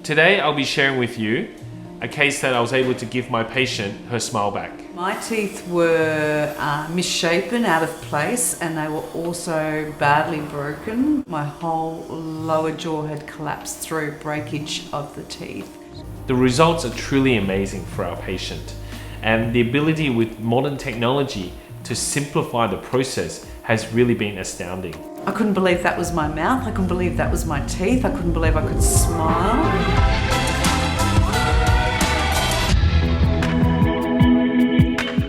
Today I'll be sharing with you a case that I was able to give my patient her smile back. My teeth were misshapen, out of place, and they were also badly broken. My whole lower jaw had collapsed through breakage of the teeth. The results are truly amazing for our patient, and the ability with modern technology to simplify the process has really been astounding. I couldn't believe that was my mouth, I couldn't believe that was my teeth, I couldn't believe I could smile.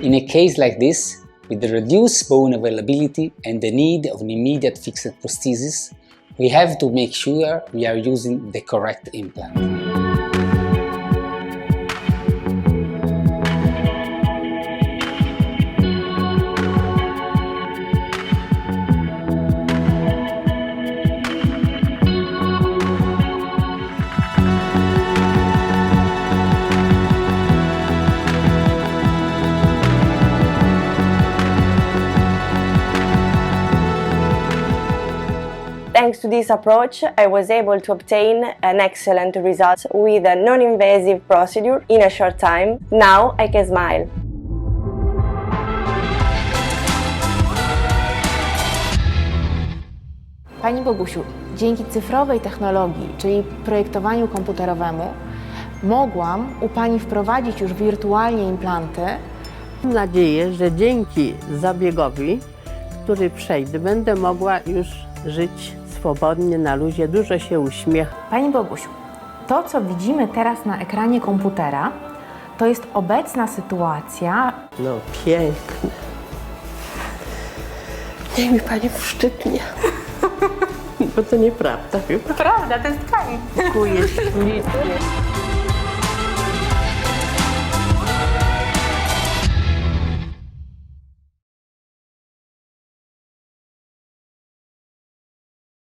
In a case like this, with the reduced bone availability and the need of an immediate fixed prosthesis, we have to make sure we are using the correct implant. Thanks to this approach, I was able to obtain an excellent result with a non-invasive procedure in a short time. Now I can smile. Pani Bogusiu, dzięki cyfrowej technologii, czyli projektowaniu komputerowemu, mogłam u Pani wprowadzić już wirtualnie implanty. Mam nadzieję, że dzięki zabiegowi, który przejdę, będę mogła już żyć swobodnie, na luzie, dużo się uśmiecha. Pani Bogusiu, to co widzimy teraz na ekranie komputera, to jest obecna sytuacja. No piękne. Niech mi Pani wszczypnie. Bo to nieprawda, chyba. Prawda, to jest Pani. Dziękuję ślicznie.